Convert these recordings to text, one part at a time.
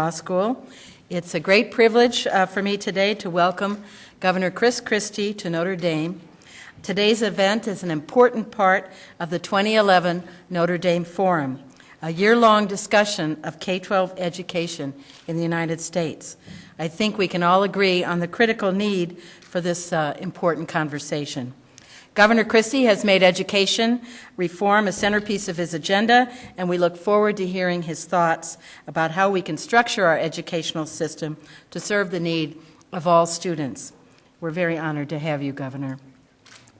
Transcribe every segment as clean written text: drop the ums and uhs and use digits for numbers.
Law School. It's a great privilege for me today to welcome Governor Christie to Notre Dame. Today's event is an important part of the 2011 Notre Dame Forum, a year-long discussion of K-12 education in the United States. I think we can all agree on the critical need for this important conversation. Governor Christie has made education reform a centerpiece of his agenda, and we look forward to hearing his thoughts about how we can structure our educational system to serve the need of all students. We're very honored to have you, Governor.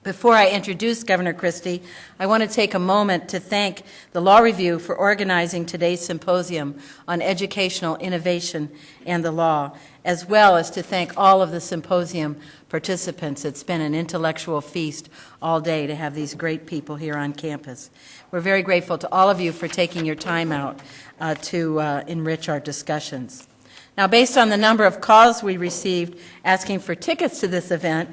Before I introduce Governor Christie, I want to take a moment to thank the Law Review for organizing today's symposium on educational innovation and the law, as well as to thank all of the symposium participants. It's been an intellectual feast all day to have these great people here on campus. We're very grateful to all of you for taking your time out to enrich our discussions. Now, based on the number of calls we received asking for tickets to this event,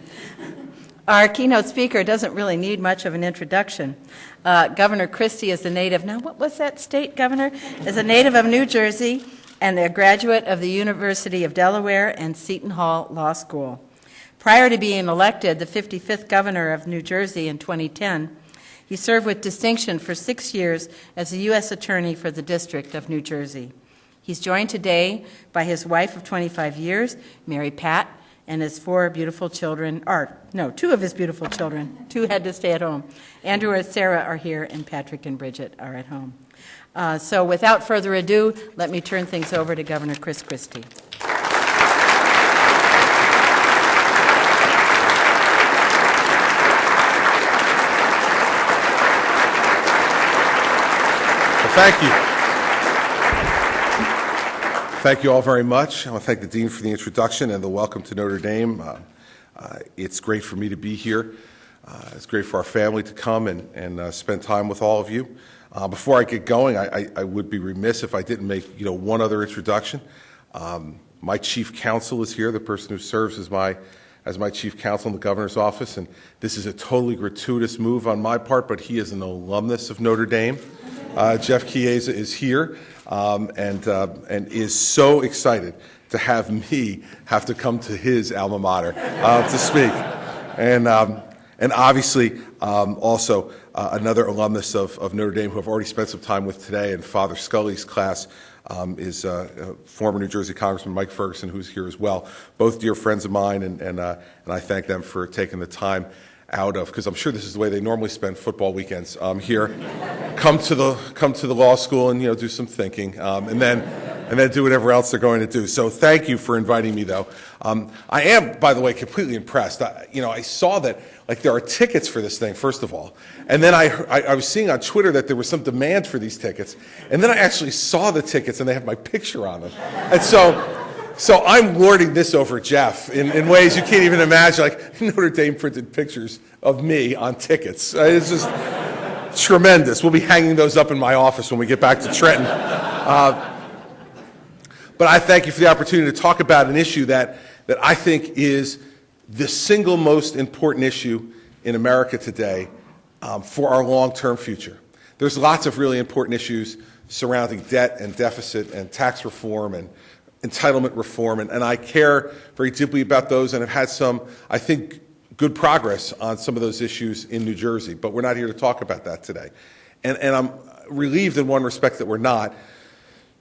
our keynote speaker doesn't really need much of an introduction. Governor Christie is a native, now what was that state, Governor? Is a native of New Jersey and a graduate of the University of Delaware and Seton Hall Law School. Prior to being elected the 55th governor of New Jersey in 2010, he served with distinction for 6 years as the U.S. Attorney for the District of New Jersey. He's joined today by his wife of 25 years, Mary Pat, and his two of his beautiful children. 2 had to stay at home. Andrew and Sarah are here, and Patrick and Bridget are at home. So without further ado, let me turn things over to Governor Christie. Well, thank you. Thank you all very much. I want to thank the Dean for the introduction and the welcome to Notre Dame. It's great for me to be here. It's great for our family to come and spend time with all of you. Before I get going, I would be remiss if I didn't make one other introduction. My chief counsel is here, the person who serves as my chief counsel in the governor's office, and this is a totally gratuitous move on my part, but he is an alumnus of Notre Dame. Jeff Chiesa is here. And is so excited to have me have to come to his alma mater to speak. And obviously also another alumnus of Notre Dame who I've already spent some time with today, and Father Scully's class is former New Jersey Congressman Mike Ferguson, who's here as well. Both dear friends of mine, and I thank them for taking the time out of, because I'm sure this is the way they normally spend football weekends here. Come to the law school and do some thinking, and then do whatever else they're going to do. So thank you for inviting me, though. I am, by the way, completely impressed. I saw that there are tickets for this thing, first of all, and then I was seeing on Twitter that there was some demand for these tickets, and then I actually saw the tickets and they have my picture on them, and so I'm lording this over Jeff in ways you can't even imagine. Like Notre Dame printed pictures of me on tickets. It's just tremendous. We'll be hanging those up in my office when we get back to Trenton. But I thank you for the opportunity to talk about an issue that I think is the single most important issue in America today for our long-term future. There's lots of really important issues surrounding debt and deficit and tax reform and entitlement reform, and I care very deeply about those and have had some, I think, good progress on some of those issues in New Jersey, but we're not here to talk about that today. And I'm relieved in one respect that we're not.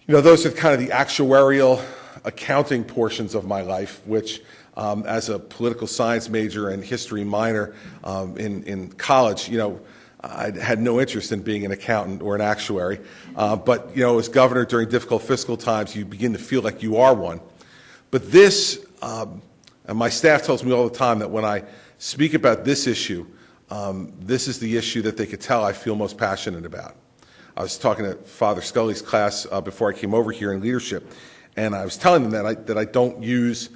Those are kind of the actuarial accounting portions of my life, which as a political science major and history minor in college, I had no interest in being an accountant or an actuary, but as governor during difficult fiscal times, you begin to feel like you are one. But this, and my staff tells me all the time that when I speak about this issue, this is the issue that they could tell I feel most passionate about. I was talking to Father Scully's class before I came over here in leadership, and I was telling them that I don't use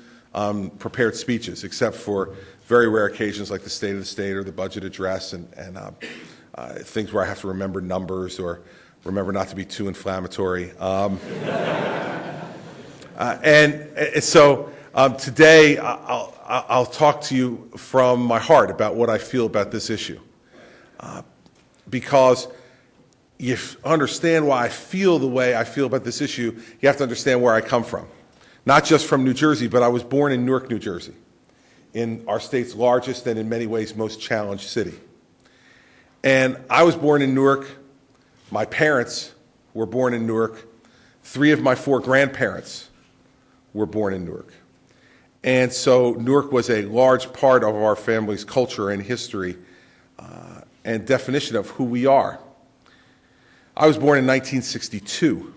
prepared speeches except for very rare occasions like the State of the State or the budget address and things where I have to remember numbers or remember not to be too inflammatory. And so today I'll talk to you from my heart about what I feel about this issue. Because you understand why I feel the way I feel about this issue, you have to understand where I come from. Not just from New Jersey, but I was born in Newark, New Jersey, in our state's largest and in many ways most challenged city. And I was born in Newark. My parents were born in Newark. 3 of my 4 grandparents were born in Newark. And so Newark was a large part of our family's culture and history and definition of who we are. I was born in 1962.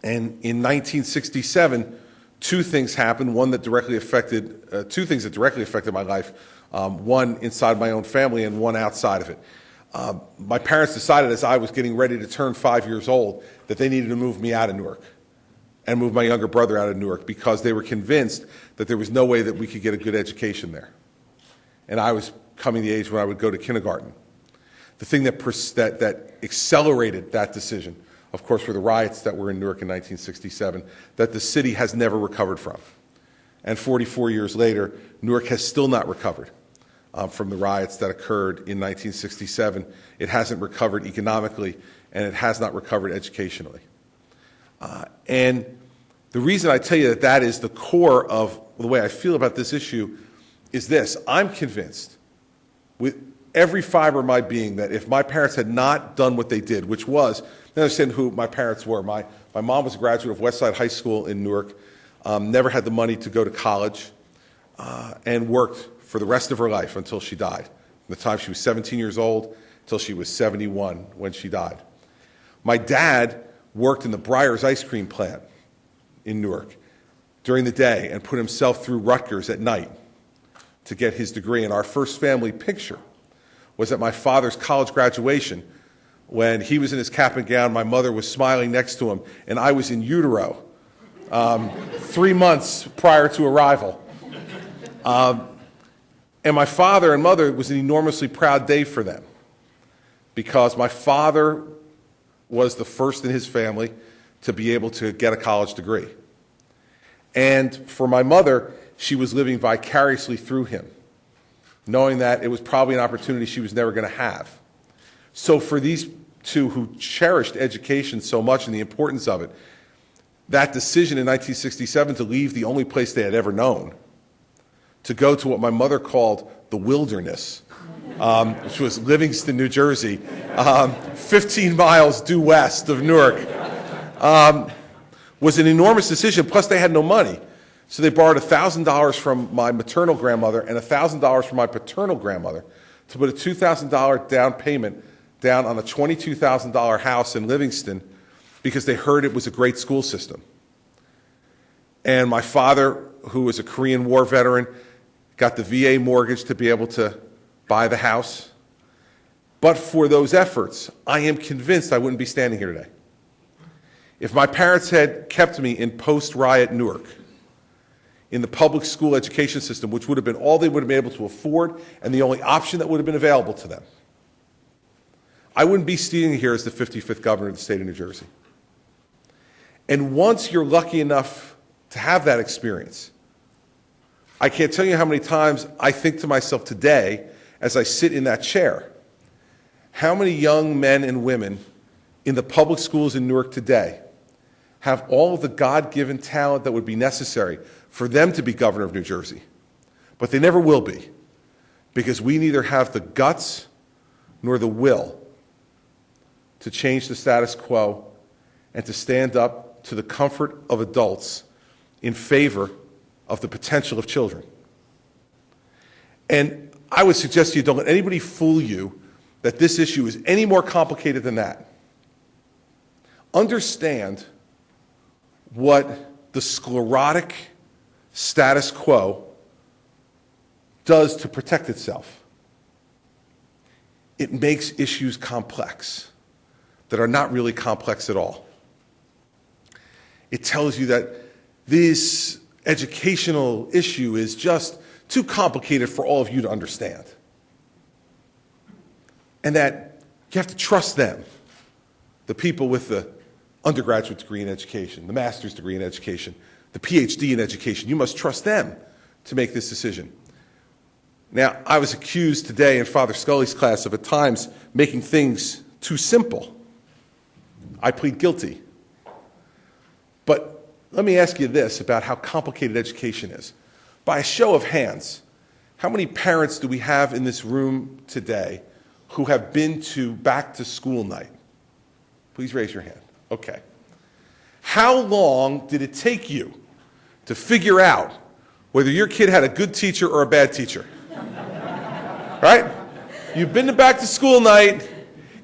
And in 1967, 2 things happened. Two things that directly affected my life. One inside my own family and one outside of it. My parents decided as I was getting ready to turn 5 years old that they needed to move me out of Newark and move my younger brother out of Newark because they were convinced that there was no way that we could get a good education there. And I was coming the age when I would go to kindergarten. The thing that accelerated that decision, of course, were the riots that were in Newark in 1967 that the city has never recovered from. And 44 years later, Newark has still not recovered from the riots that occurred in 1967. It hasn't recovered economically, and it has not recovered educationally. And the reason I tell you that that is the core of the way I feel about this issue is this. I'm convinced with every fiber of my being that if my parents had not done what they did, which was, understand who my parents were. My mom was a graduate of Westside High School in Newark, never had the money to go to college, and worked for the rest of her life until she died. From the time she was 17 years old until she was 71 when she died. My dad worked in the Breyers ice cream plant in Newark during the day and put himself through Rutgers at night to get his degree. And our first family picture was at my father's college graduation when he was in his cap and gown, my mother was smiling next to him, and I was in utero 3 months prior to arrival. And my father and mother, it was an enormously proud day for them because my father was the first in his family to be able to get a college degree. And for my mother, she was living vicariously through him, knowing that it was probably an opportunity she was never going to have. So for these 2 who cherished education so much and the importance of it, that decision in 1967 to leave the only place they had ever known, to go to what my mother called the wilderness, which was Livingston, New Jersey, 15 miles due west of Newark, was an enormous decision. Plus, they had no money. So they borrowed $1,000 from my maternal grandmother and $1,000 from my paternal grandmother to put a $2,000 down payment down on a $22,000 house in Livingston because they heard it was a great school system. And my father, who was a Korean War veteran, got the VA mortgage to be able to buy the house. But for those efforts, I am convinced I wouldn't be standing here today. If my parents had kept me in post-riot Newark, in the public school education system, which would have been all they would have been able to afford and the only option that would have been available to them, I wouldn't be standing here as the 55th governor of the state of New Jersey. And once you're lucky enough to have that experience, I can't tell you how many times I think to myself today, as I sit in that chair, how many young men and women in the public schools in Newark today have all of the God-given talent that would be necessary for them to be governor of New Jersey. But they never will be, because we neither have the guts nor the will to change the status quo and to stand up to the comfort of adults in favor of the potential of children. And I would suggest to you, don't let anybody fool you that this issue is any more complicated than that. Understand what the sclerotic status quo does to protect itself. It makes issues complex that are not really complex at all. It tells you that this educational issue is just too complicated for all of you to understand. And that you have to trust them, the people with the undergraduate degree in education, the master's degree in education, the PhD in education. You must trust them to make this decision. Now, I was accused today in Father Scully's class of at times making things too simple. I plead guilty. But let me ask you this about how complicated education is. By a show of hands, how many parents do we have in this room today who have been to back to school night? Please raise your hand. Okay. How long did it take you to figure out whether your kid had a good teacher or a bad teacher? Right? You've been to back to school night,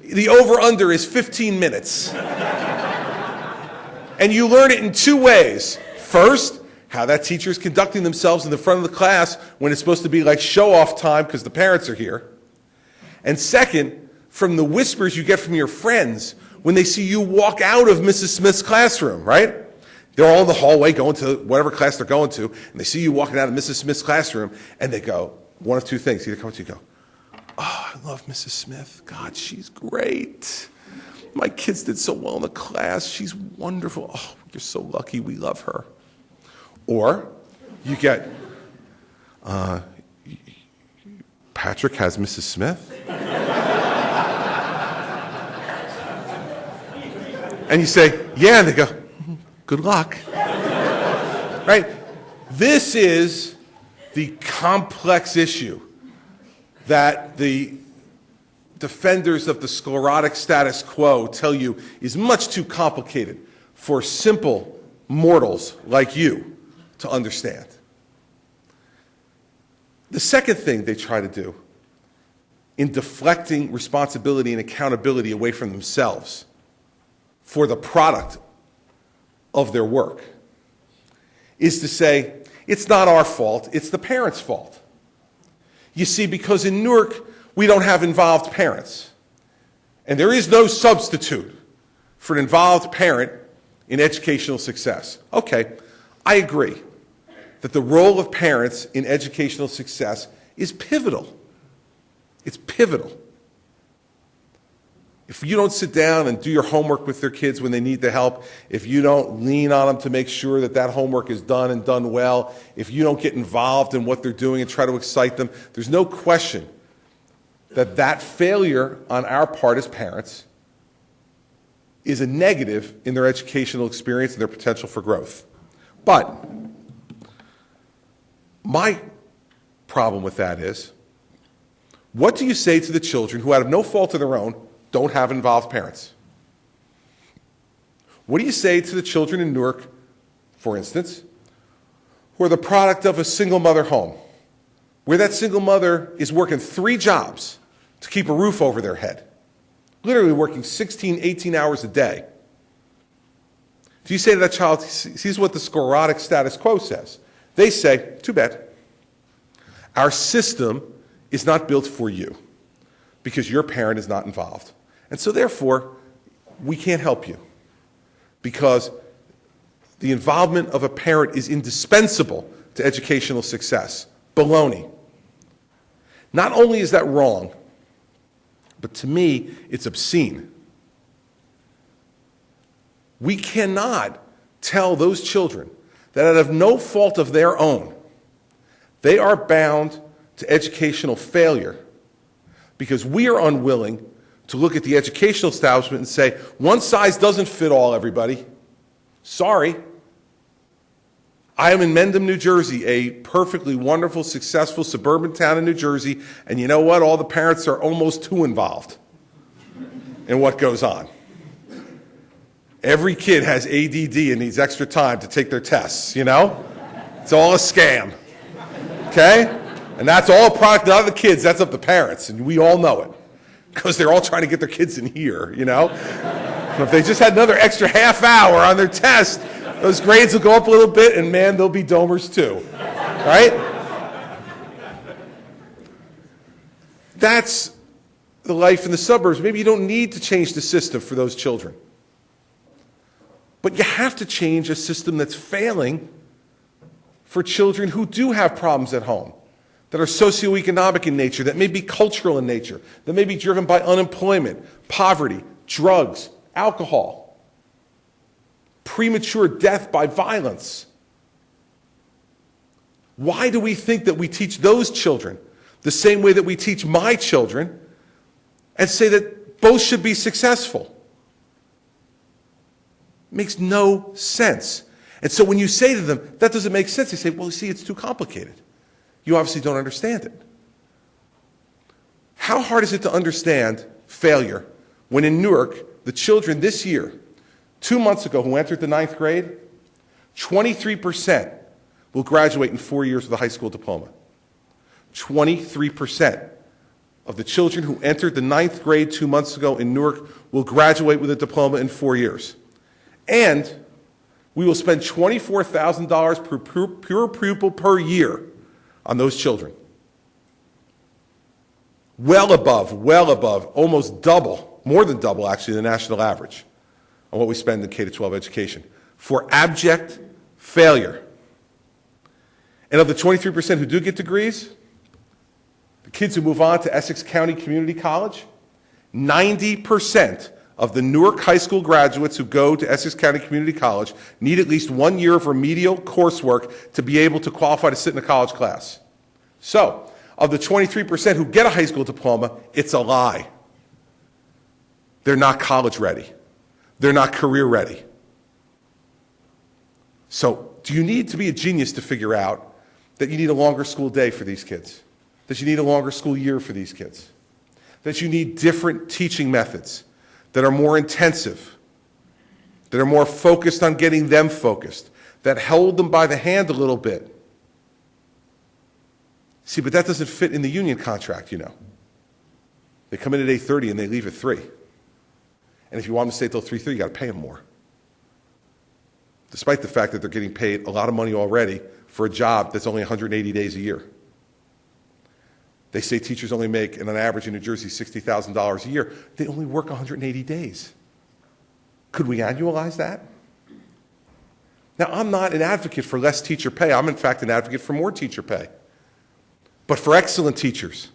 the over-under is 15 minutes. And you learn it in two ways. First, how that teacher is conducting themselves in the front of the class when it's supposed to be like show-off time because the parents are here. And second, from the whispers you get from your friends when they see you walk out of Mrs. Smith's classroom, right? They're all in the hallway going to whatever class they're going to, and they see you walking out of Mrs. Smith's classroom, and they go, one of two things. Either come to you and go, oh, I love Mrs. Smith. God, she's great. My kids did so well in the class. She's wonderful. Oh, you're so lucky. We love her. Or you get, Patrick has Mrs. Smith? And you say, yeah, and they go, good luck. Right? This is the complex issue that the defenders of the sclerotic status quo tell you is much too complicated for simple mortals like you to understand. The second thing they try to do in deflecting responsibility and accountability away from themselves for the product of their work is to say, it's not our fault, it's the parents' fault. You see, because in Newark, we don't have involved parents. And there is no substitute for an involved parent in educational success. Okay, I agree that the role of parents in educational success is pivotal. It's pivotal. If you don't sit down and do your homework with their kids when they need the help, if you don't lean on them to make sure that that homework is done and done well, if you don't get involved in what they're doing and try to excite them, there's no question that that failure on our part as parents is a negative in their educational experience and their potential for growth. But my problem with that is, what do you say to the children who, out of no fault of their own, don't have involved parents? What do you say to the children in Newark, for instance, who are the product of a single mother home, where that single mother is working 3 jobs to keep a roof over their head, literally working 16, 18 hours a day? Do you say to that child, here's what the sclerotic status quo says? They say, too bad. Our system is not built for you because your parent is not involved. And so therefore, we can't help you because the involvement of a parent is indispensable to educational success. Baloney. Not only is that wrong, but to me, it's obscene. We cannot tell those children that out of no fault of their own, they are bound to educational failure because we are unwilling to look at the educational establishment and say, one size doesn't fit all, everybody. Sorry. I am in Mendham, New Jersey, a perfectly wonderful, successful suburban town in New Jersey, and you know what? All the parents are almost too involved in what goes on. Every kid has ADD and needs extra time to take their tests, you know? It's all a scam, okay? And that's all a product, not of the kids, that's of the parents, and we all know it. Because they're all trying to get their kids in here, you know? If they just had another extra half hour on their test, those grades will go up a little bit, and man, they'll be domers too, right? That's the life in the suburbs. Maybe you don't need to change the system for those children. But you have to change a system that's failing for children who do have problems at home, that are socioeconomic in nature, that may be cultural in nature, that may be driven by unemployment, poverty, drugs, alcohol, premature death by violence. Why do we think that we teach those children the same way that we teach my children and say that both should be successful. Makes no sense. And so when you say to them, that doesn't make sense, they say, well, see, it's too complicated. You obviously don't understand it. How hard is it to understand failure when in Newark, the children this year, 2 months ago, who entered the 9th grade, 23% will graduate in 4 years with a high school diploma. 23% of the children who entered the 9th grade 2 months ago in Newark will graduate with a diploma in 4 years. And we will spend $24,000 per pupil per year on those children. Well above, almost double, more than double actually, the national average on what we spend in K-12 education for abject failure. And of the 23% who do get degrees, the kids who move on to Essex County Community College, 90% of the Newark high school graduates who go to Essex County Community College need at least 1 year of remedial coursework to be able to qualify to sit in a college class. So, of the 23% who get a high school diploma, it's a lie. They're not college ready. They're not career ready. So, do you need to be a genius to figure out that you need a longer school day for these kids? That you need a longer school year for these kids? That you need different teaching methods that are more intensive, that are more focused on getting them focused, that hold them by the hand a little bit? See, but that doesn't fit in the union contract, you know. They come in at 8:30 and they leave at 3. And if you want them to stay till 3:30, you got to pay them more. Despite the fact that they're getting paid a lot of money already for a job that's only 180 days a year. They say teachers only make, on average in New Jersey, $60,000 a year. They only work 180 days. Could we annualize that? Now, I'm not an advocate for less teacher pay. I'm, in fact, an advocate for more teacher pay. But for excellent teachers,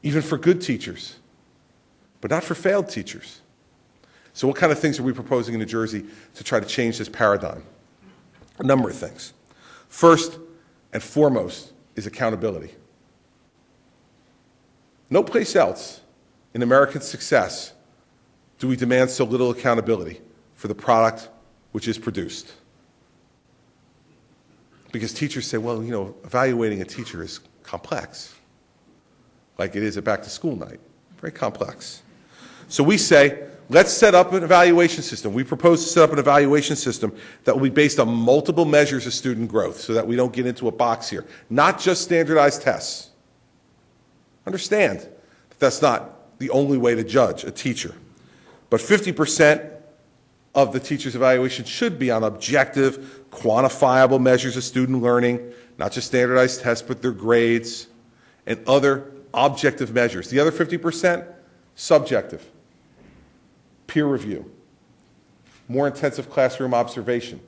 even for good teachers, but not for failed teachers. So what kind of things are we proposing in New Jersey to try to change this paradigm? A number of things. First and foremost is accountability. No place else in American success do we demand so little accountability for the product which is produced. Because teachers say, well, you know, evaluating a teacher is complex, like it is at back to school night. Very complex. So we say, let's set up an evaluation system. We propose to set up an evaluation system that will be based on multiple measures of student growth so that we don't get into a box here. Not just standardized tests. Understand that that's not the only way to judge a teacher. But 50% of the teacher's evaluation should be on objective, quantifiable measures of student learning, not just standardized tests, but their grades and other objective measures. The other 50%, subjective. Peer review, more intensive classroom observation,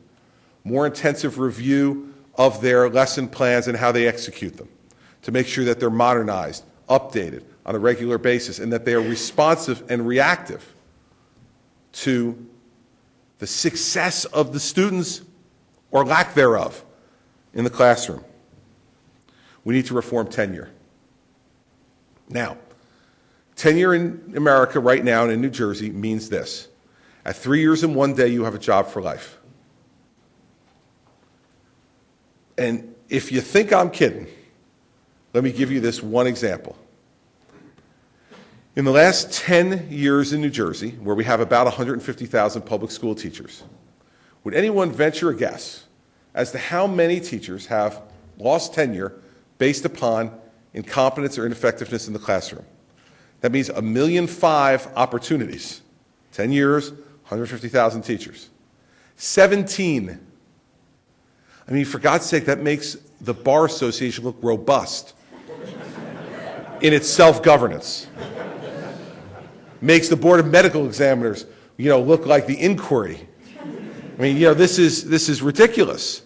more intensive review of their lesson plans and how they execute them to make sure that they're modernized, updated on a regular basis, and that they are responsive and reactive to the success of the students or lack thereof in the classroom. We need to reform tenure. Now, tenure in America right now and in New Jersey means this. At 3 years and 1 day, you have a job for life. And if you think I'm kidding, let me give you this one example. In the last 10 years in New Jersey, where we have about 150,000 public school teachers, would anyone venture a guess as to how many teachers have lost tenure based upon incompetence or ineffectiveness in the classroom? That means 1.5 million opportunities. 10 years, 150,000 teachers. 17. I mean, for God's sake, that makes the Bar Association look robust in its self-governance. Makes the Board of Medical Examiners, look like the inquiry. I mean, this is ridiculous.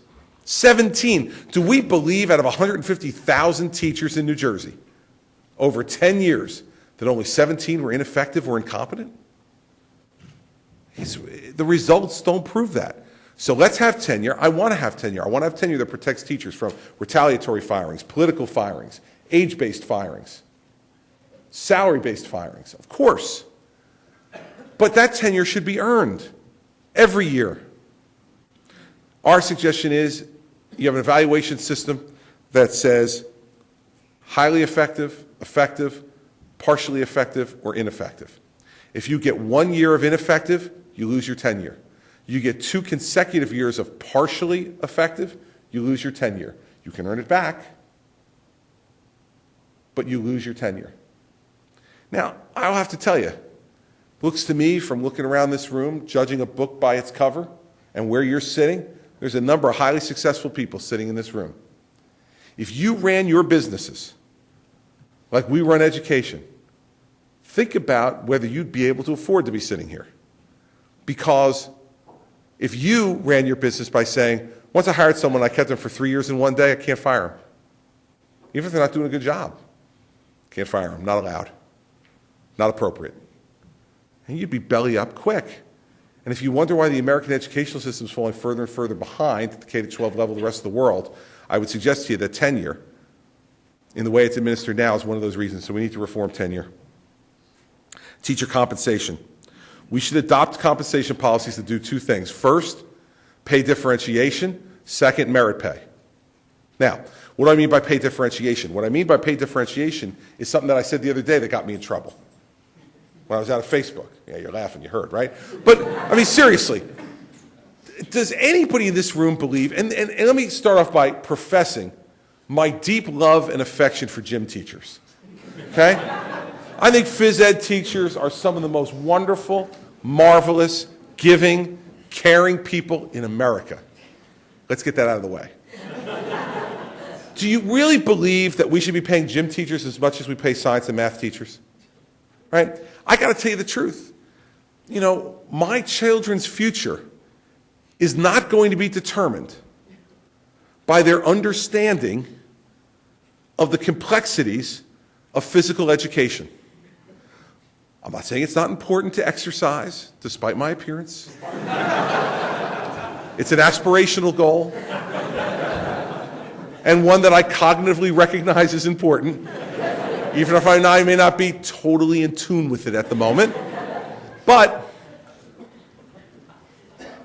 17. Do we believe out of 150,000 teachers in New Jersey over 10 years that only 17 were ineffective or incompetent? The results don't prove that. So let's have tenure. I want to have tenure. I want to have tenure that protects teachers from retaliatory firings, political firings, age-based firings. salary-based firings, of course. But that tenure should be earned every year. Our suggestion is you have an evaluation system that says highly effective, effective, partially effective, or ineffective. If you get 1 year of ineffective, you lose your tenure. You get 2 consecutive years of partially effective, you lose your tenure. You can earn it back, but you lose your tenure. Now, I'll have to tell you, looks to me from looking around this room, judging a book by its cover and where you're sitting, there's a number of highly successful people sitting in this room. If you ran your businesses like we run education, think about whether you'd be able to afford to be sitting here. Because if you ran your business by saying, once I hired someone, I kept them for 3 years and 1 day, I can't fire them. Even if they're not doing a good job. Can't fire them, not allowed. Not appropriate. And you'd be belly up quick. And if you wonder why the American educational system is falling further and further behind at the K-12 level of the rest of the world, I would suggest to you that tenure, in the way it's administered now, is one of those reasons. So we need to reform tenure. Teacher compensation. We should adopt compensation policies that do 2 things. First, pay differentiation. Second, merit pay. Now, what do I mean by pay differentiation? What I mean by pay differentiation is something that I said the other day that got me in trouble. When I was out of Facebook. Yeah, you're laughing, you heard, right? But, I mean, seriously, does anybody in this room believe, and let me start off by professing my deep love and affection for gym teachers, okay? I think phys ed teachers are some of the most wonderful, marvelous, giving, caring people in America. Let's get that out of the way. Do you really believe that we should be paying gym teachers as much as we pay science and math teachers? Right? I got to tell you the truth. You know, my children's future is not going to be determined by their understanding of the complexities of physical education. I'm not saying it's not important to exercise, despite my appearance. It's an aspirational goal, and one that I cognitively recognize is important, even if I may not be totally in tune with it at the moment. But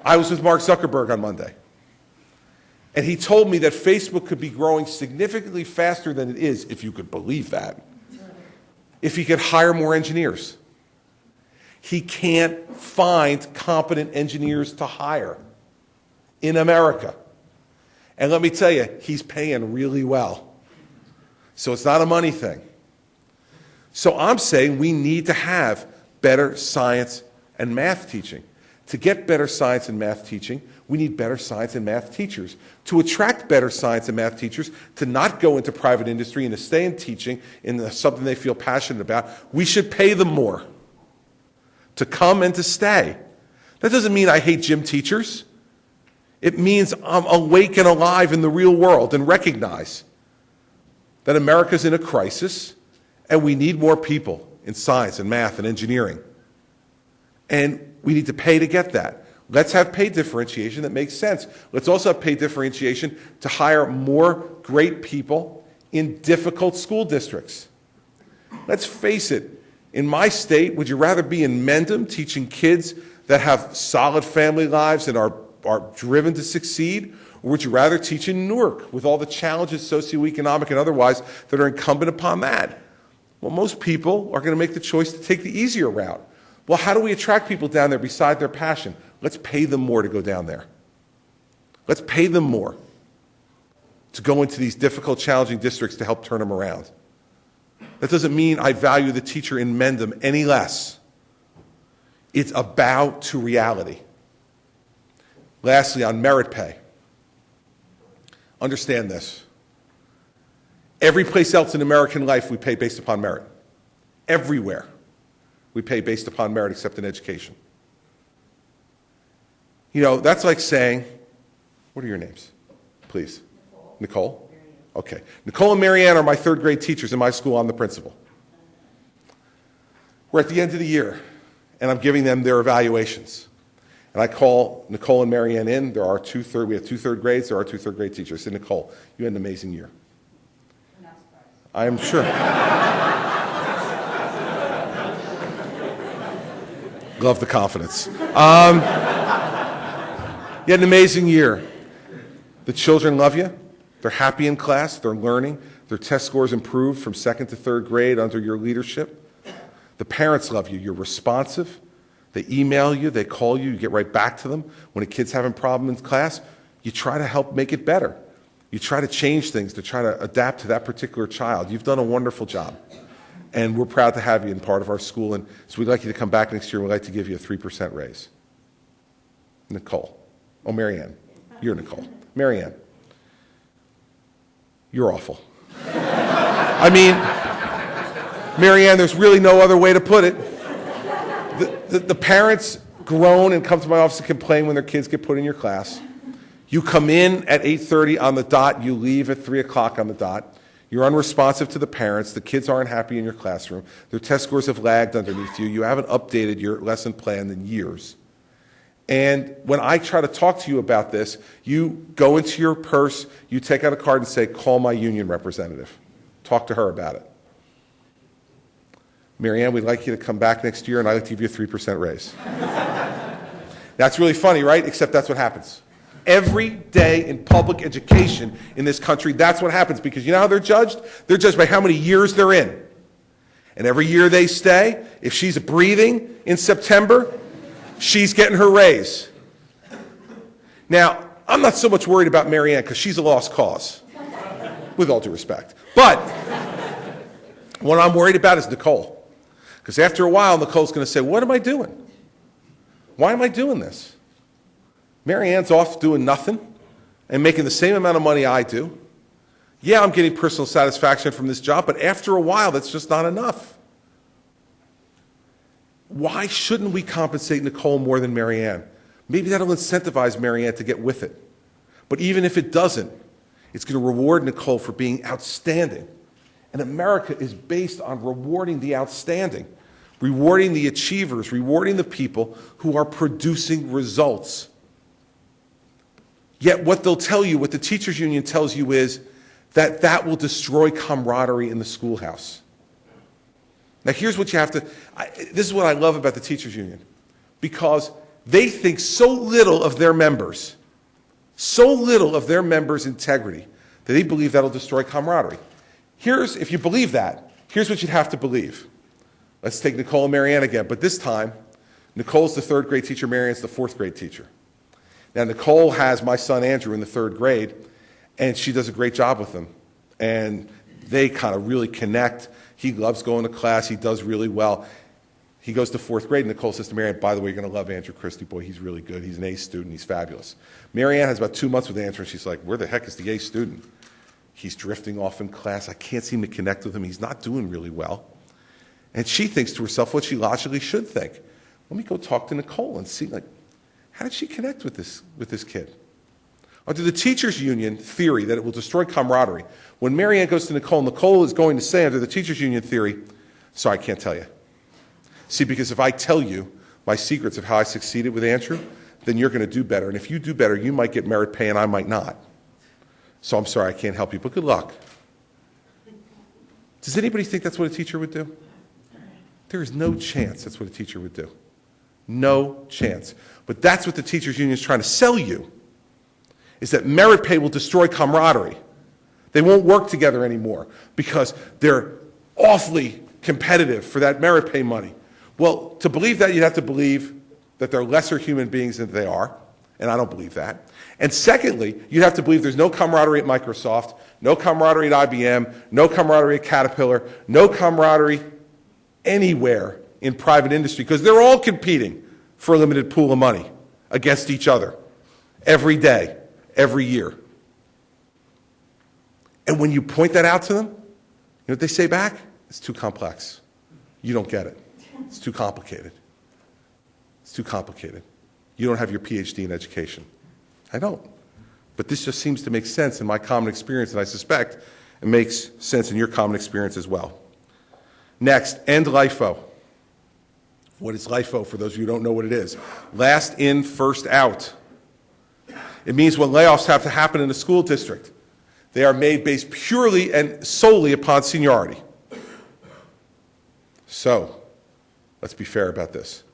I was with Mark Zuckerberg on Monday, and he told me that Facebook could be growing significantly faster than it is, if you could believe that, if he could hire more engineers. He can't find competent engineers to hire in America. And let me tell you, he's paying really well. So it's not a money thing. So I'm saying we need to have better science and math teaching. To get better science and math teaching, we need better science and math teachers. To attract better science and math teachers, to not go into private industry and to stay in teaching in something they feel passionate about, we should pay them more to come and to stay. That doesn't mean I hate gym teachers. It means I'm awake and alive in the real world and recognize that America's in a crisis and we need more people in science and math and engineering. And we need to pay to get that. Let's have pay differentiation that makes sense. Let's also have pay differentiation to hire more great people in difficult school districts. Let's face it, in my state, would you rather be in Mendham teaching kids that have solid family lives and are driven to succeed, or would you rather teach in Newark with all the challenges, socioeconomic and otherwise, that are incumbent upon that? Well, most people are going to make the choice to take the easier route. Well, how do we attract people down there beside their passion? Let's pay them more to go down there. Let's pay them more to go into these difficult, challenging districts to help turn them around. That doesn't mean I value the teacher in Mendham any less. It's a bow to reality. Lastly, on merit pay. Understand this. Every place else in American life we pay based upon merit. Everywhere we pay based upon merit except in education. You know, that's like saying, what are your names, please? Nicole? Okay. Nicole and Marianne are my third grade teachers in my school. I'm the principal. We're at the end of the year, and I'm giving them their evaluations. And I call Nicole and Marianne in. We have two third grades. There are 2 third grade teachers. I say, Nicole, you had an amazing year. I'm not surprised. I am sure. Love the confidence. You had an amazing year. The children love you. They're happy in class. They're learning. Their test scores improved from 2nd to 3rd grade under your leadership. The parents love you. You're responsive. They email you. They call you. You get right back to them. When a kid's having a problem in class, you try to help make it better. You try to change things to try to adapt to that particular child. You've done a wonderful job. And we're proud to have you in part of our school. And so we'd like you to come back next year. We'd like to give you a 3% raise. Nicole. Oh, Marianne. You're Nicole. Marianne. You're awful. I mean, Marianne, there's really no other way to put it. The parents groan and come to my office to complain when their kids get put in your class. You come in at 8:30 on the dot. You leave at 3 o'clock on the dot. You're unresponsive to the parents. The kids aren't happy in your classroom. Their test scores have lagged underneath you. You haven't updated your lesson plan in years. And when I try to talk to you about this, you go into your purse, you take out a card and say, call my union representative. Talk to her about it. Marianne, we'd like you to come back next year, and I'd like to give you a 3% raise. That's really funny, right? Except that's what happens. Every day in public education in this country, that's what happens. Because you know how they're judged? They're judged by how many years they're in. And every year they stay, if she's breathing in September, she's getting her raise. Now, I'm not so much worried about Marianne because she's a lost cause, with all due respect. But what I'm worried about is Nicole. Because after a while, Nicole's going to say, what am I doing? Why am I doing this? Marianne's off doing nothing and making the same amount of money I do. Yeah, I'm getting personal satisfaction from this job, but after a while, that's just not enough. Why shouldn't we compensate Nicole more than Marianne? Maybe that'll incentivize Marianne to get with it. But even if it doesn't, it's going to reward Nicole for being outstanding. And America is based on rewarding the outstanding, rewarding the achievers, rewarding the people who are producing results. Yet what they'll tell you, what the teachers union tells you is that that will destroy camaraderie in the schoolhouse. Now here's what you have to, this is what I love about the teachers union, because they think so little of their members, integrity, that they believe that'll destroy camaraderie. If you believe that, here's what you'd have to believe. Let's take Nicole and Marianne again, but this time, Nicole's the 3rd grade teacher, Marianne's the 4th grade teacher. Now, Nicole has my son Andrew in the 3rd grade, and she does a great job with him. And they kind of really connect. He loves going to class. He does really well. He goes to 4th grade, and Nicole says to Marianne, by the way, you're going to love Andrew Christie. Boy, he's really good. He's an A student. He's fabulous. Marianne has about 2 months with Andrew, and she's like, where the heck is the A student? He's drifting off in class. I can't seem to connect with him. He's not doing really well. And she thinks to herself what she logically should think. Let me go talk to Nicole and see, how did she connect with this kid? Under the teachers union theory that it will destroy camaraderie, when Marianne goes to Nicole, Nicole is going to say under the teachers union theory, sorry, I can't tell you. See, because if I tell you my secrets of how I succeeded with Andrew, then you're going to do better. And if you do better, you might get merit pay and I might not. So I'm sorry, I can't help you, but good luck. Does anybody think that's what a teacher would do? There is no chance that's what a teacher would do. No chance. But that's what the teachers union is trying to sell you, is that merit pay will destroy camaraderie. They won't work together anymore because they're awfully competitive for that merit pay money. Well, to believe that, you'd have to believe that they're lesser human beings than they are, and I don't believe that. And secondly, you'd have to believe there's no camaraderie at Microsoft, no camaraderie at IBM, no camaraderie at Caterpillar, no camaraderie anywhere in private industry, because they're all competing for a limited pool of money against each other every day, every year. And when you point that out to them, you know what they say back? It's too complex. You don't get it. It's too complicated. It's too complicated. You don't have your PhD in education. I don't. But this just seems to make sense in my common experience, and I suspect it makes sense in your common experience as well. Next, end LIFO. What is LIFO, for those of you who don't know what it is? Last in, first out. It means when layoffs have to happen in a school district, they are made based purely and solely upon seniority. So, let's be fair about this.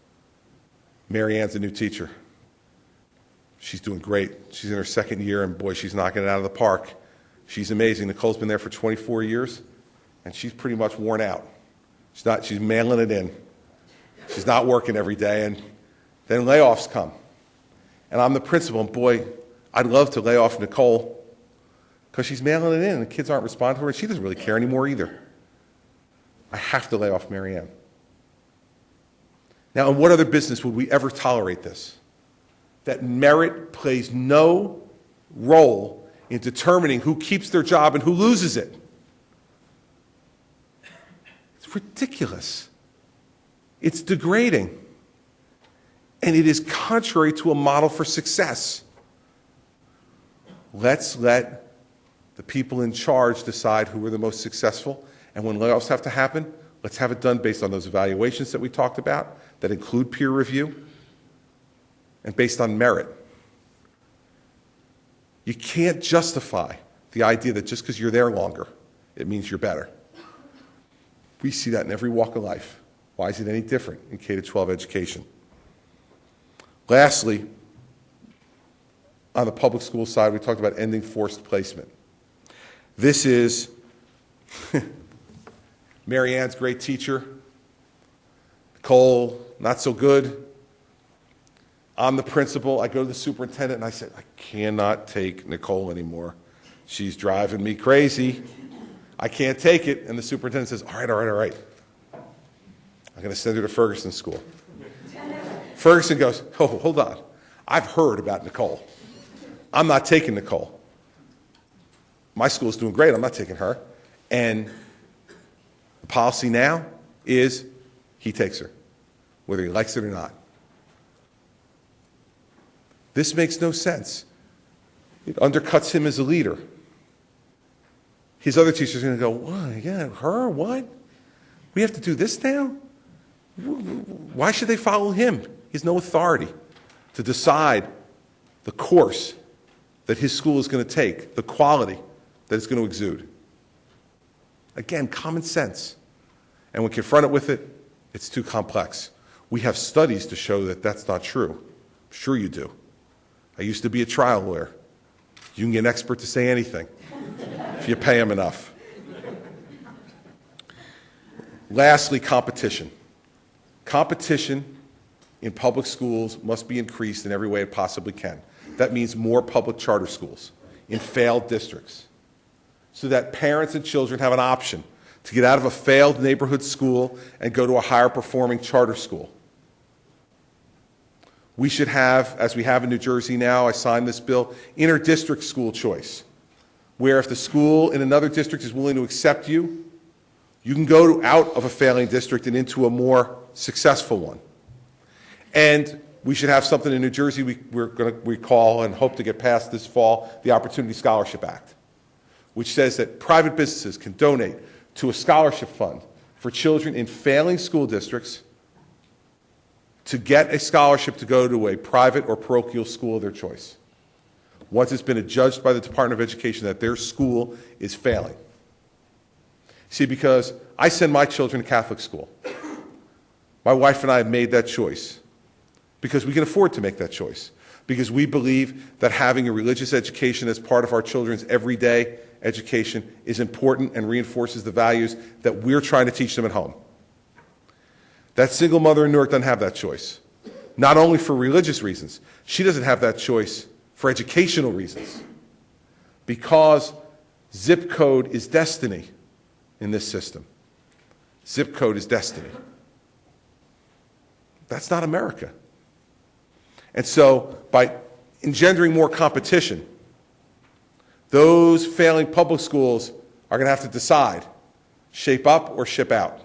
Mary Ann's a new teacher. She's doing great. She's in her second year, and boy, she's knocking it out of the park. She's amazing. Nicole's been there for 24 years, and she's pretty much worn out. She's mailing it in. She's not working every day, and then layoffs come. And I'm the principal, and boy, I'd love to lay off Nicole because she's mailing it in, and the kids aren't responding to her, and she doesn't really care anymore either. I have to lay off Mary Ann. Now, in what other business would we ever tolerate this? That merit plays no role in determining who keeps their job and who loses it. It's ridiculous. It's degrading. And it is contrary to a model for success. Let's let the people in charge decide who are the most successful. And when layoffs have to happen, let's have it done based on those evaluations that we talked about that include peer review and based on merit. You can't justify the idea that just because you're there longer, it means you're better. We see that in every walk of life. Why is it any different in K-12 education? Lastly, on the public school side, we talked about ending forced placement. This is Mary Ann's great teacher. Nicole, not so good. I'm the principal. I go to the superintendent and I said, I cannot take Nicole anymore. She's driving me crazy. I can't take it. And the superintendent says, all right. I'm going to send her to Ferguson School. Ferguson goes, oh, hold on. I've heard about Nicole. I'm not taking Nicole. My school's doing great. I'm not taking her. And the policy now is he takes her, whether he likes it or not. This makes no sense. It undercuts him as a leader. His other teachers are going to go, what? Yeah, her? What? We have to do this now? Why should they follow him? He has no authority to decide the course that his school is going to take, the quality that it's going to exude. Again, common sense. And when confronted with it, it's too complex. We have studies to show that that's not true. I'm sure you do. I used to be a trial lawyer. You can get an expert to say anything if you pay him enough. Lastly, competition. Competition in public schools must be increased in every way it possibly can. That means more public charter schools in failed districts so that parents and children have an option to get out of a failed neighborhood school and go to a higher performing charter school. We should have, as we have in New Jersey now, I signed this bill, inter-district school choice, where if the school in another district is willing to accept you, you can go out of a failing district and into a more successful one. And we should have something in New Jersey we're going to recall and hope to get passed this fall, the Opportunity Scholarship Act, which says that private businesses can donate to a scholarship fund for children in failing school districts to get a scholarship to go to a private or parochial school of their choice, once it's been adjudged by the Department of Education that their school is failing. See, because I send my children to Catholic school. My wife and I have made that choice because we can afford to make that choice, because we believe that having a religious education as part of our children's everyday education is important and reinforces the values that we're trying to teach them at home. That single mother in Newark doesn't have that choice, not only for religious reasons. She doesn't have that choice for educational reasons, because zip code is destiny in this system. Zip code is destiny. That's not America. And so by engendering more competition, those failing public schools are going to have to decide, shape up or ship out.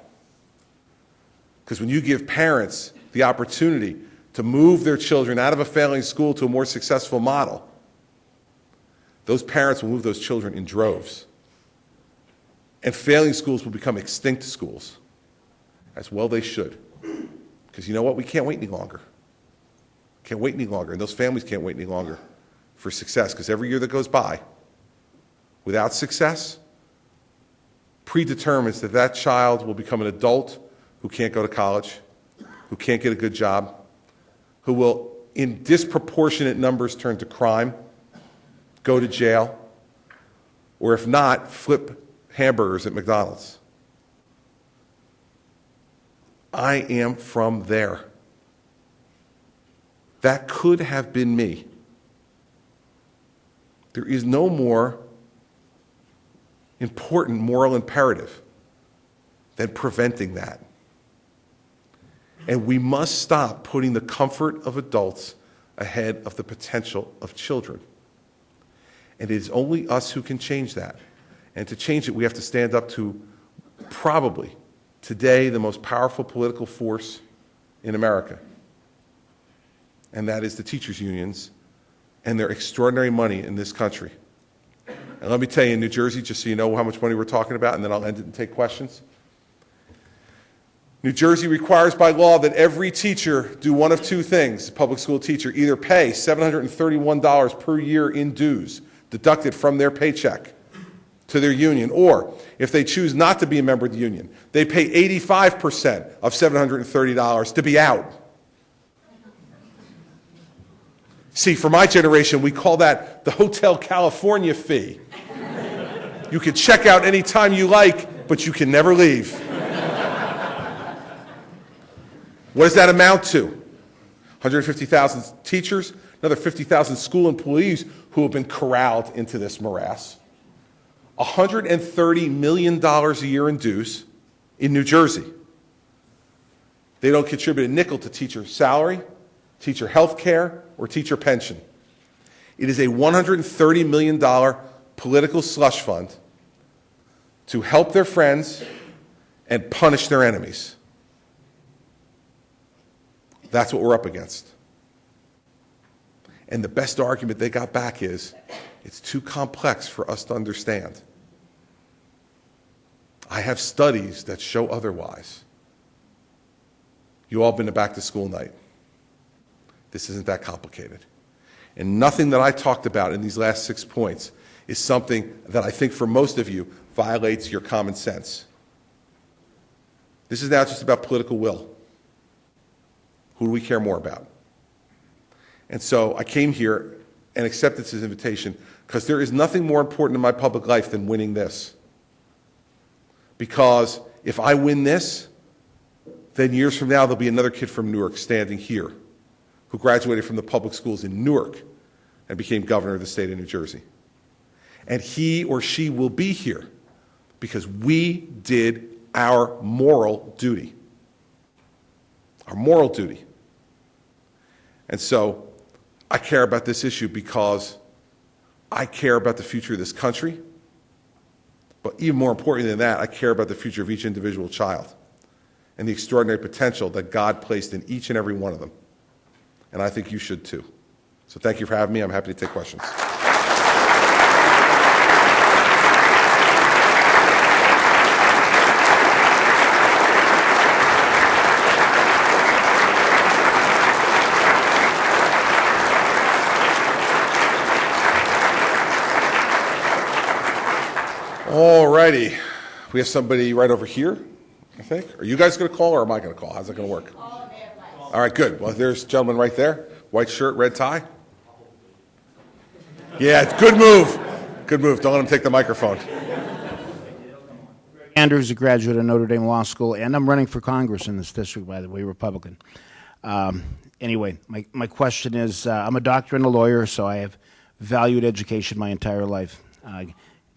Because when you give parents the opportunity to move their children out of a failing school to a more successful model, those parents will move those children in droves. And failing schools will become extinct schools. As well they should. Because you know what? We can't wait any longer. Can't wait any longer. And those families can't wait any longer for success. Because every year that goes by without success predetermines that that child will become an adult who can't go to college, who can't get a good job, who will, in disproportionate numbers, turn to crime, go to jail, or if not, flip hamburgers at McDonald's. I am from there. That could have been me. There is no more important moral imperative than preventing that. And we must stop putting the comfort of adults ahead of the potential of children. And it is only us who can change that. And to change it, we have to stand up to probably today the most powerful political force in America. And that is the teachers' unions and their extraordinary money in this country. And let me tell you, in New Jersey, just so you know how much money we're talking about, and then I'll end it and take questions. New Jersey requires by law that every teacher do one of two things, public school teacher, either pay $731 per year in dues, deducted from their paycheck, to their union, or if they choose not to be a member of the union, they pay 85% of $730 to be out. See, for my generation, we call that the Hotel California fee. You can check out anytime you like, but you can never leave. What does that amount to? 150,000 teachers, another 50,000 school employees who have been corralled into this morass. $130 million a year in dues in New Jersey. They don't contribute a nickel to teacher salary, teacher health care, or teacher pension. It is a $130 million political slush fund to help their friends and punish their enemies. That's what we're up against. And the best argument they got back is, it's too complex for us to understand. I have studies that show otherwise. You all been to back to school night. This isn't that complicated. And nothing that I talked about in these last 6 points is something that I think for most of you violates your common sense. This is now just about political will. Who do we care more about? And so I came here and accepted this invitation because there is nothing more important in my public life than winning this. Because if I win this, then years from now there'll be another kid from Newark standing here who graduated from the public schools in Newark and became governor of the state of New Jersey. And he or she will be here because we did our moral duty. Our moral duty. And so I care about this issue because I care about the future of this country. But even more importantly than that, I care about the future of each individual child and the extraordinary potential that God placed in each and every one of them. And I think you should too. So thank you for having me. I'm happy to take questions. All righty. We have somebody right over here, I think. Are you guys going to call or am I going to call? How's it going to work? All right, good. Well, there's a gentleman right there. White shirt, red tie. Yeah, good move. Good move. Don't let him take the microphone. Andrews, a graduate of Notre Dame Law School, and I'm running for Congress in this district, by the way, Republican. Anyway, my question is, I'm a doctor and a lawyer, so I have valued education my entire life.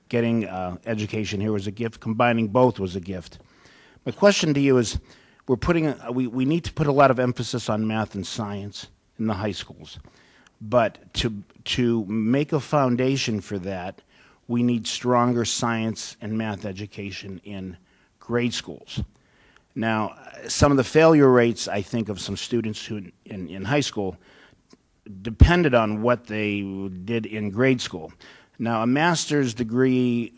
Getting education here was a gift. Combining both was a gift. My question to you is, we need to put a lot of emphasis on math and science in the high schools. But to make a foundation for that, we need stronger science and math education in grade schools. Now, some of the failure rates, I think, of some students who in high school depended on what they did in grade school. Now, a master's degree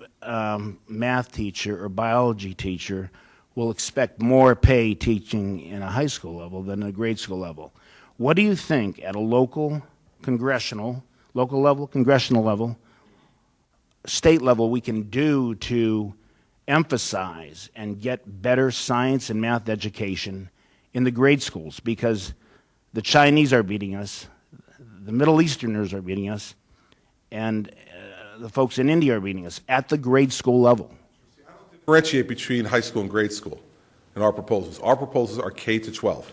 math teacher or biology teacher will expect more pay teaching in a high school level than a grade school level. What do you think at a local level, state level, we can do to emphasize and get better science and math education in the grade schools? Because the Chinese are beating us, the Middle Easterners are beating us, and the folks in India are beating us at the grade school level. Differentiate between high school and grade school in our proposals. Our proposals are K to 12.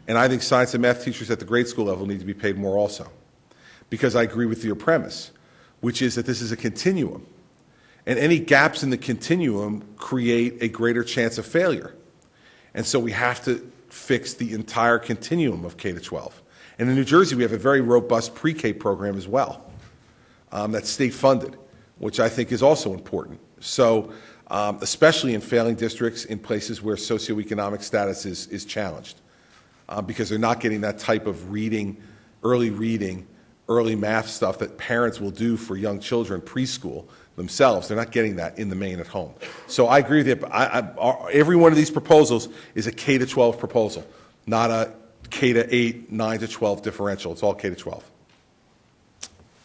And I think science and math teachers at the grade school level need to be paid more also. Because I agree with your premise, which is that this is a continuum. And any gaps in the continuum create a greater chance of failure. And so we have to fix the entire continuum of K to 12. And in New Jersey, we have a very robust pre-K program as well that's state-funded, which I think is also important. So especially in failing districts in places where socioeconomic status is challenged, because they're not getting that type of reading, early math stuff that parents will do for young children preschool themselves. They're not getting that in the main at home. So I agree with you. Every one of these proposals is a K to 12 proposal, not a K to 8, 9 to 12 differential. It's all K to 12.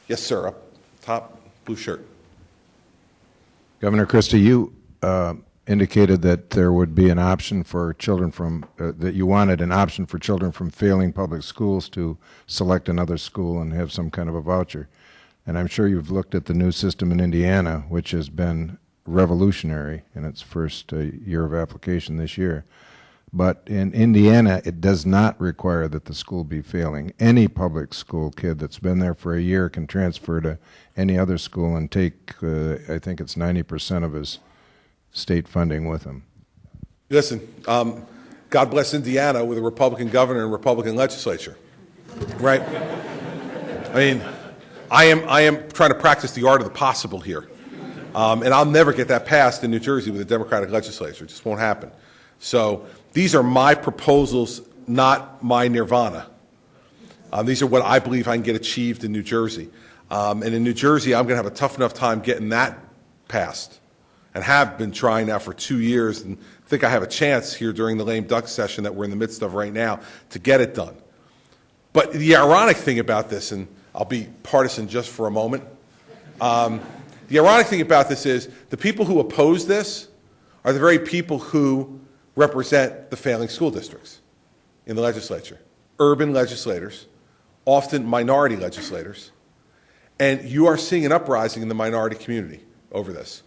Yes, sir. Up top, blue shirt. Governor Christie, you indicated that there would be an option for children from, that you wanted an option for children from failing public schools to select another school and have some kind of a voucher. And I'm sure you've looked at the new system in Indiana, which has been revolutionary in its first year of application this year. But in Indiana, it does not require that the school be failing. Any public school kid that's been there for a year can transfer to any other school and take, I think it's 90% of his state funding with him. Listen, God bless Indiana with a Republican governor and Republican legislature, right? I mean, I am trying to practice the art of the possible here. And I'll never get that passed in New Jersey with a Democratic legislature. It just won't happen. So these are my proposals, not my nirvana. These are what I believe I can get achieved in New Jersey. And in New Jersey, I'm going to have a tough enough time getting that passed, and have been trying now for 2 years, and think I have a chance here during the lame duck session that we're in the midst of right now to get it done. But the ironic thing about this, and I'll be partisan just for a moment, the ironic thing about this is the people who oppose this are the very people who represent the failing school districts in the legislature. Urban legislators, often minority legislators, and you are seeing an uprising in the minority community over this.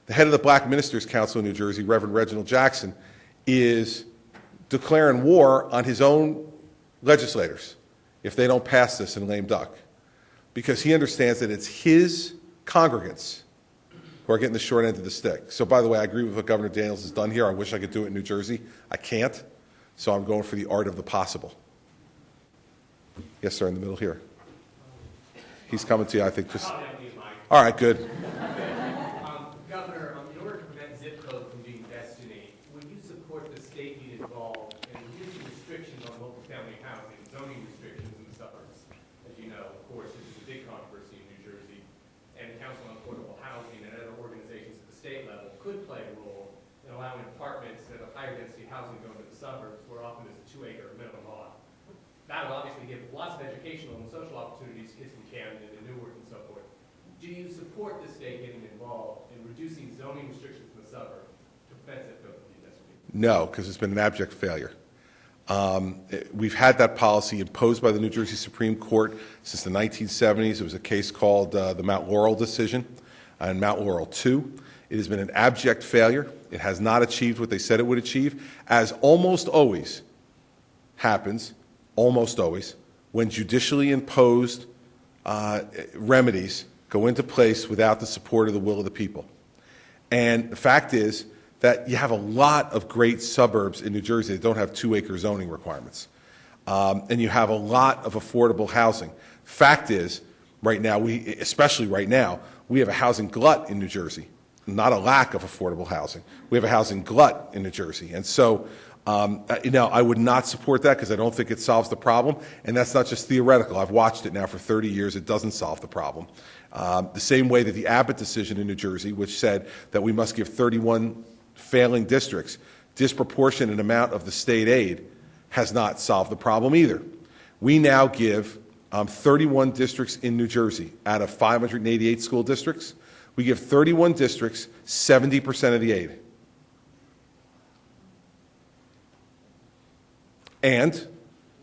The head of the Black Ministers Council in New Jersey, Reverend Reginald Jackson, is declaring war on his own legislators if they don't pass this in lame duck, because he understands that it's his congregants who are getting the short end of the stick. So, by the way, I agree with what Governor Daniels has done here. I wish I could do it in New Jersey. I can't, so I'm going for the art of the possible. Yes, sir, in the middle here. He's coming to you, I think. Just all right, good. Governor, in order to prevent zip code from being destiny, would you support the state being involved in reducing restrictions on local family housing, zoning restrictions in the suburbs? As you know, of course, this is a big controversy in New Jersey, and the Council on Affordable Housing and other organizations at the state level could play a role in allowing apartments that have higher density housing going to the suburbs, where often there's a 2-acre minimum lot. That would obviously give lots of educational and social opportunities to kids from Camden and Newark and so forth. Do you support the state getting involved in reducing zoning restrictions in the suburb to prevent zip code from being destiny? No, because it's been an abject failure. We've had that policy imposed by the New Jersey Supreme Court since the 1970s. It was a case called the Mount Laurel decision and Mount Laurel 2. It has been an abject failure. It has not achieved what they said it would achieve, as almost always happens, almost always, when judicially imposed remedies go into place without the support of the will of the people. And the fact is that you have a lot of great suburbs in New Jersey that don't have 2-acre zoning requirements. And you have a lot of affordable housing. Fact is, right now, especially right now, we have a housing glut in New Jersey, not a lack of affordable housing. We have a housing glut in New Jersey. And so, I would not support that because I don't think it solves the problem. And that's not just theoretical. I've watched it now for 30 years. It doesn't solve the problem. The same way that the Abbott decision in New Jersey, which said that we must give 31 failing districts disproportionate amount of the state aid, has not solved the problem either. We now give 31 districts in New Jersey out of 588 school districts. We give 31 districts 70% of the aid. And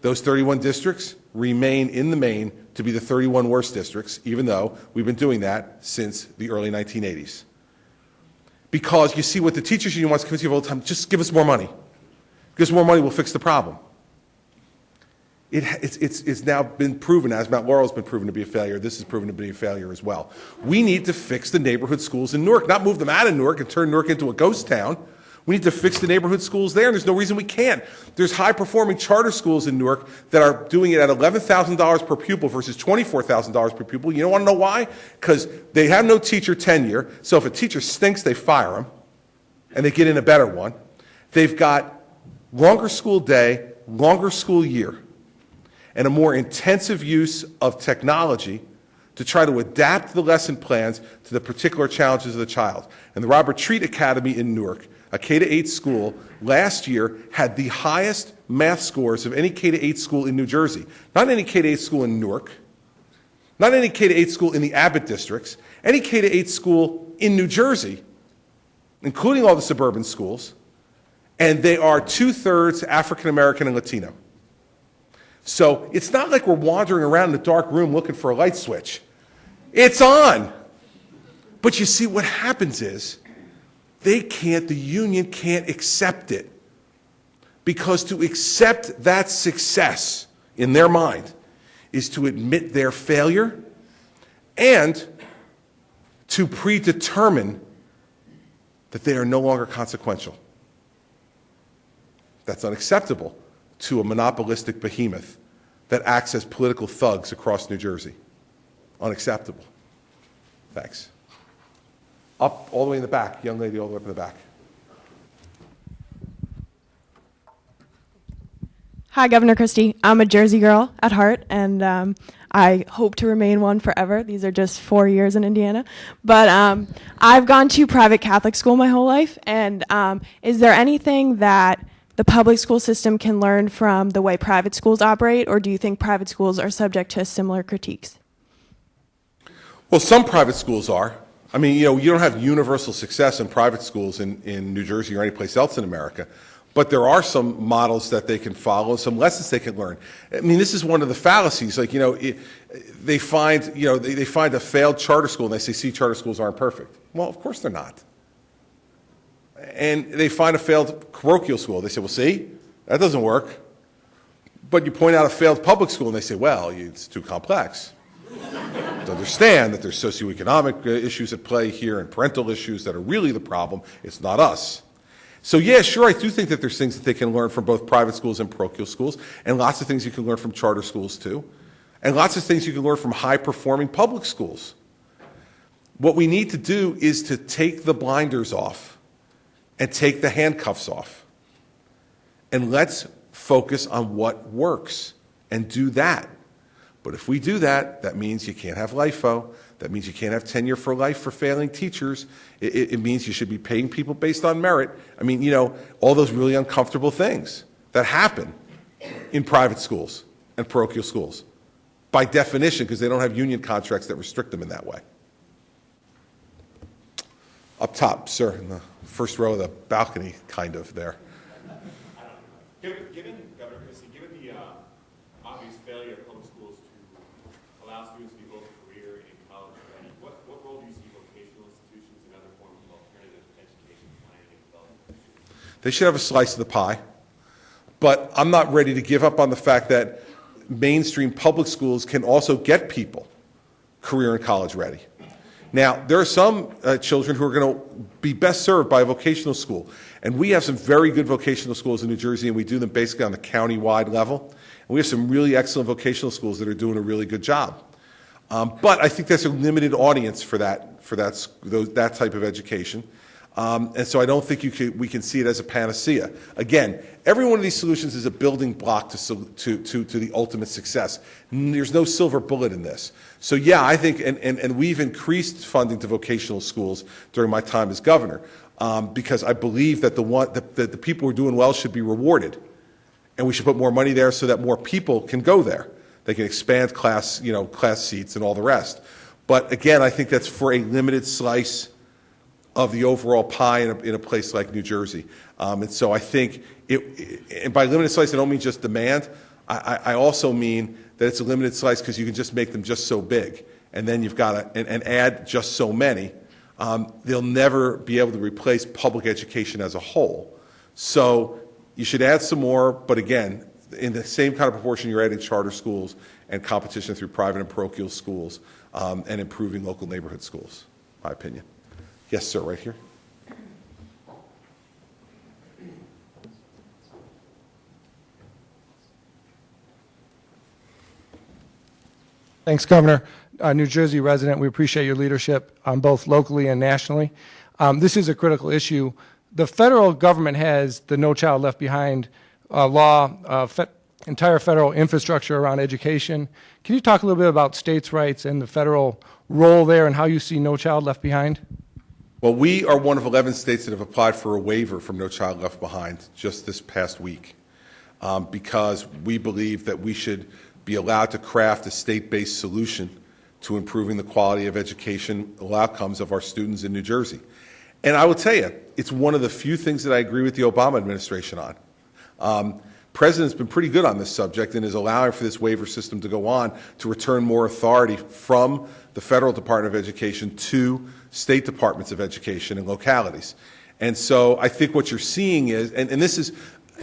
Those 31 districts remain in the main to be the 31 worst districts, even though we've been doing that since the early 1980s. Because you see what the teachers union wants to convince you all the time, just give us more money. Give us more money, we'll fix the problem. It's now been proven, as Mount Laurel's been proven to be a failure, this is proven to be a failure as well. We need to fix the neighborhood schools in Newark, not move them out of Newark and turn Newark into a ghost town. We need to fix the neighborhood schools there, and there's no reason we can't. There's high-performing charter schools in Newark that are doing it at $11,000 per pupil versus $24,000 per pupil. You don't want to know why? Because they have no teacher tenure, so if a teacher stinks, they fire them, and they get in a better one. They've got longer school day, longer school year, and a more intensive use of technology to try to adapt the lesson plans to the particular challenges of the child. And the Robert Treat Academy in Newark, a K-8 school, last year had the highest math scores of any K-8 school in New Jersey. Not any K-8 school in Newark, not any K-8 school in the Abbott districts, any K-8 school in New Jersey, including all the suburban schools, and they are 2/3 African American and Latino. So it's not like we're wandering around in a dark room looking for a light switch. It's on. But you see, what happens is the union can't accept it. Because to accept that success in their mind is to admit their failure and to predetermine that they are no longer consequential. That's unacceptable to a monopolistic behemoth that acts as political thugs across New Jersey. Unacceptable. Thanks. Up all the way in the back, young lady all the way up in the back. Hi, Governor Christie. I'm a Jersey girl at heart, and I hope to remain one forever. These are just 4 years in Indiana. But I've gone to private Catholic school my whole life, and is there anything that the public school system can learn from the way private schools operate, or do you think private schools are subject to similar critiques? Well, some private schools are. I mean, you don't have universal success in private schools in New Jersey or any place else in America, but there are some models that they can follow, some lessons they can learn. I mean, this is one of the fallacies. Like, they find a failed charter school and they say, see, charter schools aren't perfect. Well, of course they're not. And they find a failed parochial school. They say, well, see, that doesn't work. But you point out a failed public school, and they say, well, it's too complex to understand that there's socioeconomic issues at play here and parental issues that are really the problem. It's not us. So, yeah, sure, I do think that there's things that they can learn from both private schools and parochial schools, and lots of things you can learn from charter schools, too, and lots of things you can learn from high-performing public schools. What we need to do is to take the blinders off and take the handcuffs off. And let's focus on what works and do that. But if we do that, that means you can't have LIFO. That means you can't have tenure for life for failing teachers. It means you should be paying people based on merit. I mean, all those really uncomfortable things that happen in private schools and parochial schools by definition because they don't have union contracts that restrict them in that way. Up top, sir, in the first row of the balcony, kind of there. Given Governor Christie, given the obvious failure of public schools to allow students to be both career and college ready, what role do you see vocational institutions and other forms of alternative education planning and development? They should have a slice of the pie, but I'm not ready to give up on the fact that mainstream public schools can also get people career and college ready. Now, there are some children who are going to be best served by a vocational school. And we have some very good vocational schools in New Jersey, and we do them basically on the county-wide level. And we have some really excellent vocational schools that are doing a really good job. But I think that's a limited audience for that type of education. And so I don't think we can see it as a panacea. Again, every one of these solutions is a building block to the ultimate success. There's no silver bullet in this. So yeah, I think, and we've increased funding to vocational schools during my time as governor because I believe that the people who are doing well should be rewarded. And we should put more money there so that more people can go there. They can expand class seats and all the rest. But again, I think that's for a limited slice of the overall pie in a place like New Jersey. And so I think, and by limited slice, I don't mean just demand. I also mean that it's a limited slice because you can just make them just so big, and then you've got to and add just so many. They'll never be able to replace public education as a whole. So you should add some more, but again, in the same kind of proportion you're adding charter schools and competition through private and parochial schools and improving local neighborhood schools, my opinion. Yes, sir, right here. Thanks, Governor. New Jersey resident, we appreciate your leadership both locally and nationally. This is a critical issue. The federal government has the No Child Left Behind law, entire federal infrastructure around education. Can you talk a little bit about states' rights and the federal role there and how you see No Child Left Behind? Well, we are one of 11 states that have applied for a waiver from No Child Left Behind just this past week because we believe that we should be allowed to craft a state-based solution to improving the quality of educational outcomes of our students in New Jersey. And I will tell you, it's one of the few things that I agree with the Obama administration on. President's been pretty good on this subject and is allowing for this waiver system to go on to return more authority from the federal Department of Education to state departments of education and localities. And so I think what you're seeing is, and this is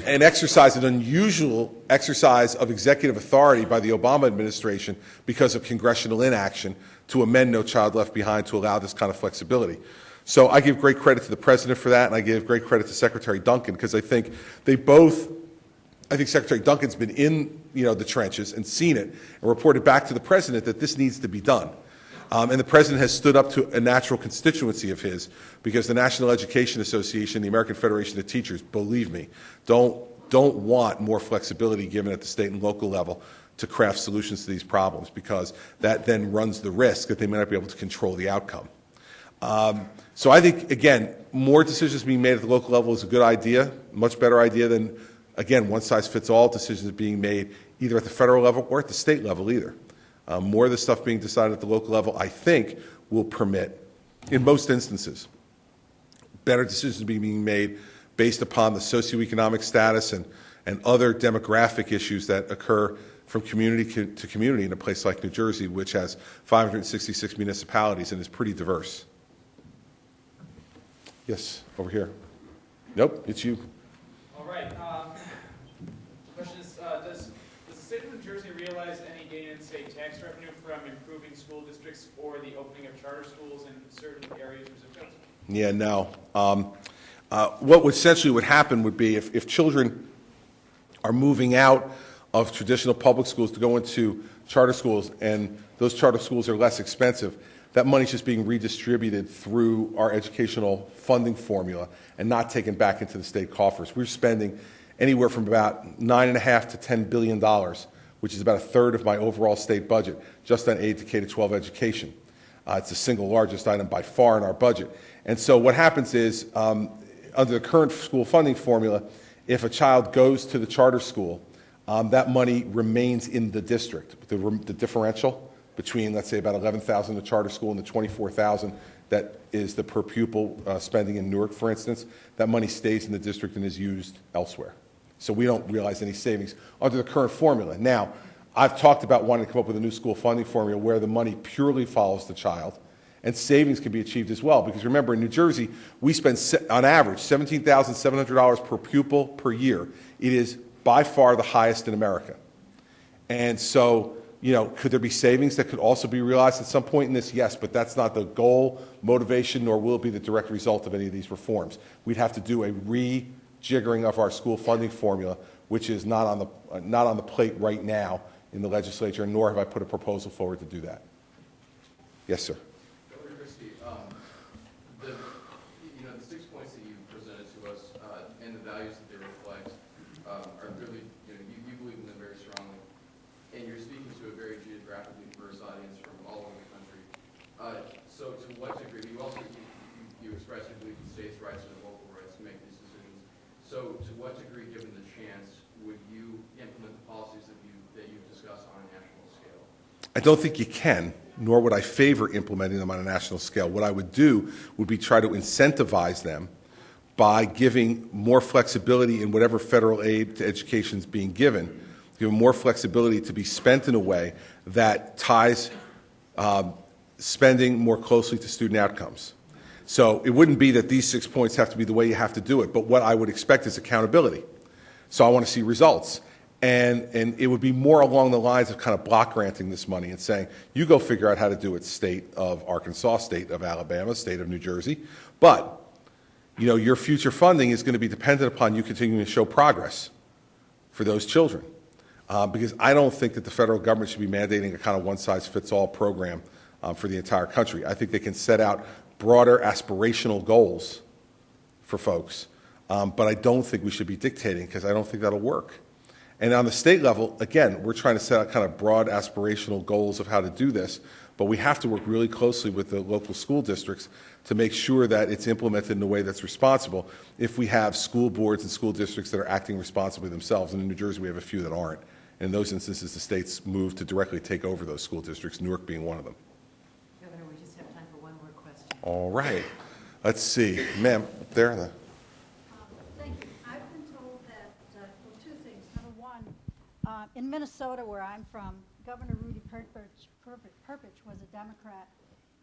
an exercise, an unusual exercise of executive authority by the Obama administration because of congressional inaction to amend No Child Left Behind to allow this kind of flexibility. So I give great credit to the president for that, and I give great credit to Secretary Duncan because I think Secretary Duncan's been in the trenches and seen it and reported back to the president that this needs to be done. And the president has stood up to a natural constituency of his because the National Education Association, the American Federation of Teachers, believe me, don't want more flexibility given at the state and local level to craft solutions to these problems because that then runs the risk that they may not be able to control the outcome. So I think, again, more decisions being made at the local level is a good idea, much better idea than, again, one-size-fits-all decisions being made either at the federal level or at the state level either. More of the stuff being decided at the local level, I think, will permit, in most instances, better decisions being made based upon the socioeconomic status and other demographic issues that occur from community to community in a place like New Jersey, which has 566 municipalities and is pretty diverse. Yes, over here. Nope, it's you. All right. Question is, does the state of New Jersey realize any gain in state tax revenue from improving school districts or the opening of charter schools in certain areas or zip codes? Yeah, no. What essentially would happen would be if children are moving out of traditional public schools to go into charter schools and those charter schools are less expensive, that money's just being redistributed through our educational funding formula and not taken back into the state coffers. We're spending anywhere from about $9.5 to $10 billion, which is about a third of my overall state budget, just on aid to K-12 education. It's the single largest item by far in our budget. And so what happens is, under the current school funding formula, if a child goes to the charter school, that money remains in the district. The differential between, let's say, about $11,000 in the charter school and the $24,000 that is the per pupil spending in Newark, for instance, that money stays in the district and is used elsewhere. So we don't realize any savings under the current formula. Now, I've talked about wanting to come up with a new school funding formula where the money purely follows the child, and savings can be achieved as well. Because remember, in New Jersey, we spend, on average, $17,700 per pupil per year. It is by far the highest in America. And so, could there be savings that could also be realized at some point in this? Yes, but that's not the goal, motivation, nor will it be the direct result of any of these reforms. We'd have to do a rejiggering of our school funding formula, which is not on the plate right now in the legislature, nor have I put a proposal forward to do that. Yes, sir. Governor Christie, the 6 points that you presented to us and the values that they reflect are really, you believe in them very strongly, and you're speaking to a very geographically diverse audience from all over the country. So to what degree, you express you believe in states' rights and the local rights to make these decisions. So to what degree, given the chance, would you implement the policies that you've discussed on a national scale? I don't think you can, nor would I favor implementing them on a national scale. What I would do would be try to incentivize them by giving more flexibility in whatever federal aid to education is being given give them more flexibility to be spent in a way that ties spending more closely to student outcomes. So it wouldn't be that these 6 points have to be the way you have to do it, but what I would expect is accountability. So I want to see results. And it would be more along the lines of kind of block granting this money and saying, you go figure out how to do it, state of Arkansas, state of Alabama, state of New Jersey. But, you know, your future funding is going to be dependent upon you continuing to show progress for those children. Because I don't think that the federal government should be mandating a kind of one-size-fits-all program for the entire country. I think they can set out broader aspirational goals for folks. But I don't think we should be dictating, because I don't think that'll work. And on the state level, again, we're trying to set out kind of broad aspirational goals of how to do this, but we have to work really closely with the local school districts to make sure that it's implemented in a way that's responsible if we have school boards and school districts that are acting responsibly themselves. And in New Jersey, we have a few that aren't. And in those instances, the states move to directly take over those school districts, Newark being one of them. Governor, we just have time for one more question. All right. Let's see. Ma'am, up there. Thank you. I've been told that, well, two things. Number one, in Minnesota, where I'm from, Governor Rudy Perpich was a Democrat.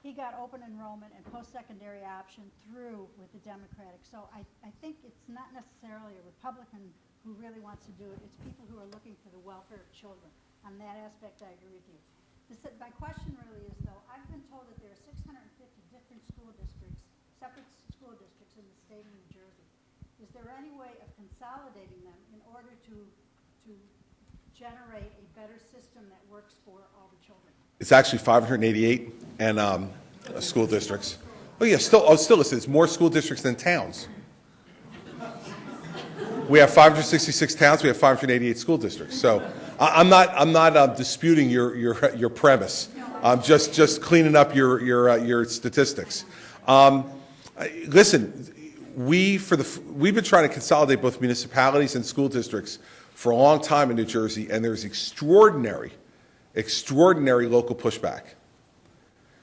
He got open enrollment and post-secondary option through with the Democratic. So I think it's not necessarily a Republican who really wants to do it. It's people who are looking for the welfare of children. On that aspect, I agree with you. My question really is, though, I've been told that there are 650 different school districts, separate school districts in the state of New Jersey. Is there any way of consolidating them in order to generate a better system that works for all the children? It's actually 588 and school districts. Oh yeah, still listen, it's more school districts than towns. We have 566 towns. We have 588 school districts. So I'm not disputing your premise. I'm just cleaning up your statistics. Listen, we've been trying to consolidate both municipalities and school districts for a long time in New Jersey, and there's extraordinary local pushback.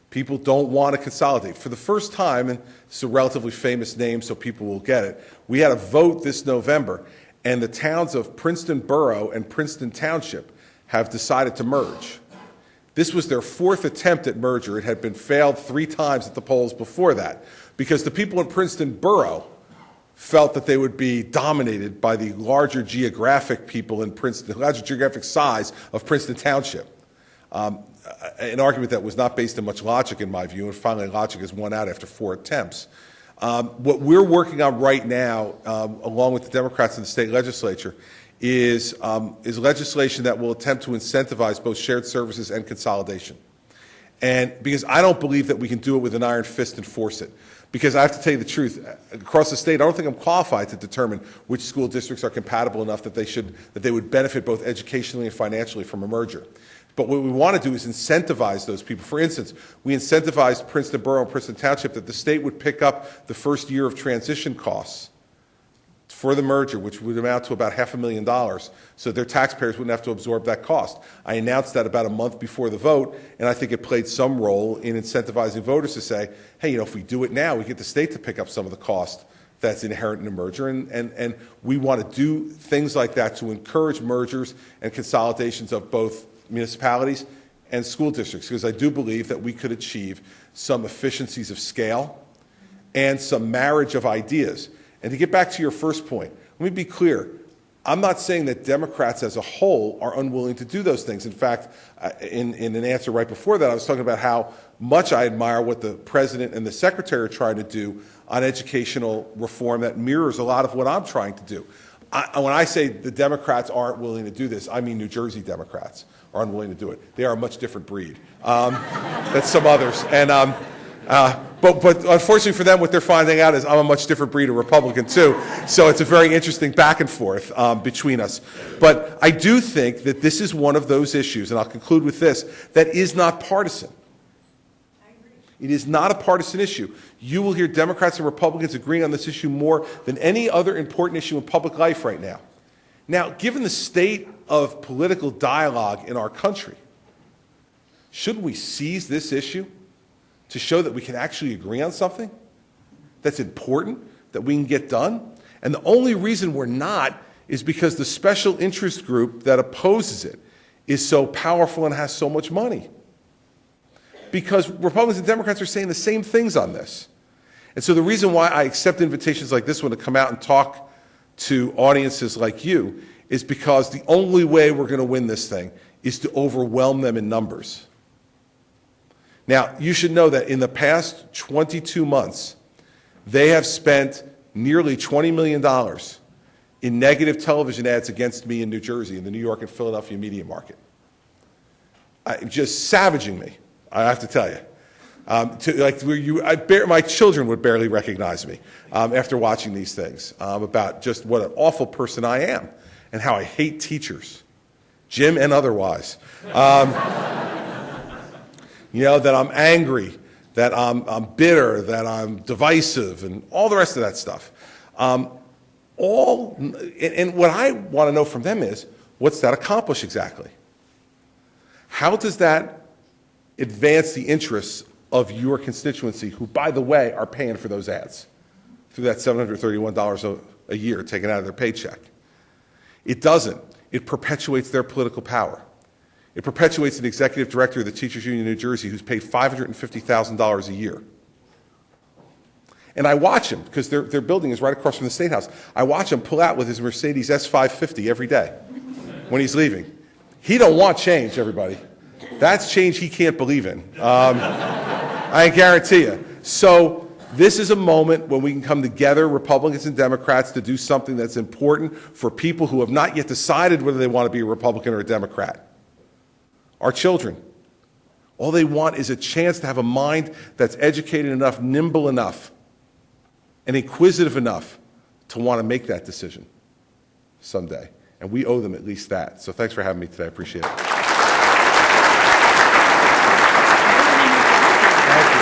People don't want to consolidate. For the first time, and it's a relatively famous name, so people will get it, we had a vote this November, and the towns of Princeton Borough and Princeton Township have decided to merge. This was their fourth attempt at merger. It had been failed 3 times at the polls before that, because the people in Princeton Borough felt that they would be dominated by the larger geographic people in Princeton, the larger geographic size of Princeton Township. An argument that was not based on much logic, in my view, and finally logic has won out after 4 attempts. What we're working on right now, along with the Democrats in the state legislature, is legislation that will attempt to incentivize both shared services and consolidation. And because I don't believe that we can do it with an iron fist and force it. Because I have to tell you the truth, across the state, I don't think I'm qualified to determine which school districts are compatible enough that they would benefit both educationally and financially from a merger. But what we want to do is incentivize those people. For instance, we incentivized Princeton Borough and Princeton Township that the state would pick up the first year of transition costs for the merger, which would amount to about $500,000, so their taxpayers wouldn't have to absorb that cost. I announced that about a month before the vote, and I think it played some role in incentivizing voters to say, hey, if we do it now, we get the state to pick up some of the cost that's inherent in a merger, and we want to do things like that to encourage mergers and consolidations of both municipalities and school districts, because I do believe that we could achieve some efficiencies of scale and some marriage of ideas. And to get back to your first point, let me be clear. I'm not saying that Democrats as a whole are unwilling to do those things. In fact, in an answer right before that, I was talking about how much I admire what the President and the Secretary are trying to do on educational reform that mirrors a lot of what I'm trying to do. When I say the Democrats aren't willing to do this, I mean New Jersey Democrats are unwilling to do it. They are a much different breed than some others. And but unfortunately for them, what they're finding out is I'm a much different breed of Republican too. So it's a very interesting back and forth between us. But I do think that this is one of those issues, and I'll conclude with this, that is not partisan. It is not a partisan issue. You will hear Democrats and Republicans agreeing on this issue more than any other important issue in public life right now. Now, given the state of political dialogue in our country, shouldn't we seize this issue to show that we can actually agree on something that's important, that we can get done? And the only reason we're not is because the special interest group that opposes it is so powerful and has so much money. Because Republicans and Democrats are saying the same things on this. And so the reason why I accept invitations like this one to come out and talk to audiences like you is because the only way we're going to win this thing is to overwhelm them in numbers. Now, you should know that in the past 22 months, they have spent nearly $20 million in negative television ads against me in New Jersey, in the New York and Philadelphia media market. Just savaging me, I have to tell you. My children would barely recognize me after watching these things about just what an awful person I am and how I hate teachers, Jim and otherwise. That I'm angry, that I'm bitter, that I'm divisive, and all the rest of that stuff. And what I want to know from them is, what's that accomplish exactly? How does that advance the interests of your constituency, who, by the way, are paying for those ads through that $731 a year taken out of their paycheck? It doesn't. It perpetuates their political power. It perpetuates an executive director of the Teachers Union of New Jersey who's paid $550,000 a year. And I watch him, because their building is right across from the State House. I watch him pull out with his Mercedes S550 every day when he's leaving. He don't want change, everybody. That's change he can't believe in. I guarantee you. So this is a moment when we can come together, Republicans and Democrats, to do something that's important for people who have not yet decided whether they want to be a Republican or a Democrat. Our children. All they want is a chance to have a mind that's educated enough, nimble enough, and inquisitive enough to want to make that decision someday. And we owe them at least that. So thanks for having me today. I appreciate it. Thank you.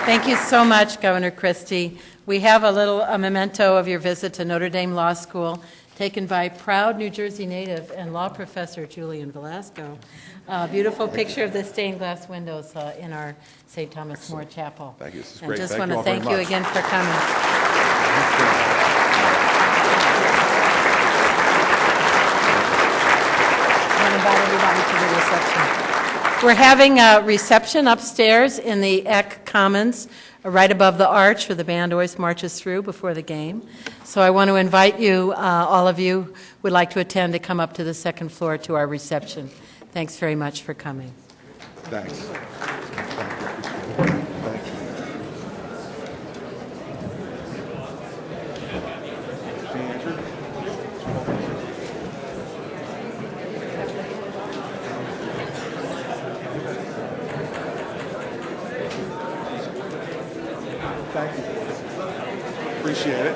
Thank you so much, Governor Christie. We have a memento of your visit to Notre Dame Law School, taken by proud New Jersey native and law professor Julian Velasco. A beautiful picture of the stained glass windows in our St. Thomas More Chapel. Thank you. This is And great. just Thank want you to all very thank you much. again for coming. And invite everybody to the reception. We're having a reception upstairs in the Eck Commons, right above the arch where the band always marches through before the game. So I want to invite you, all of you who would like to attend, to come up to the second floor to our reception. Thanks very much for coming. Thanks. Thank you. Appreciate it.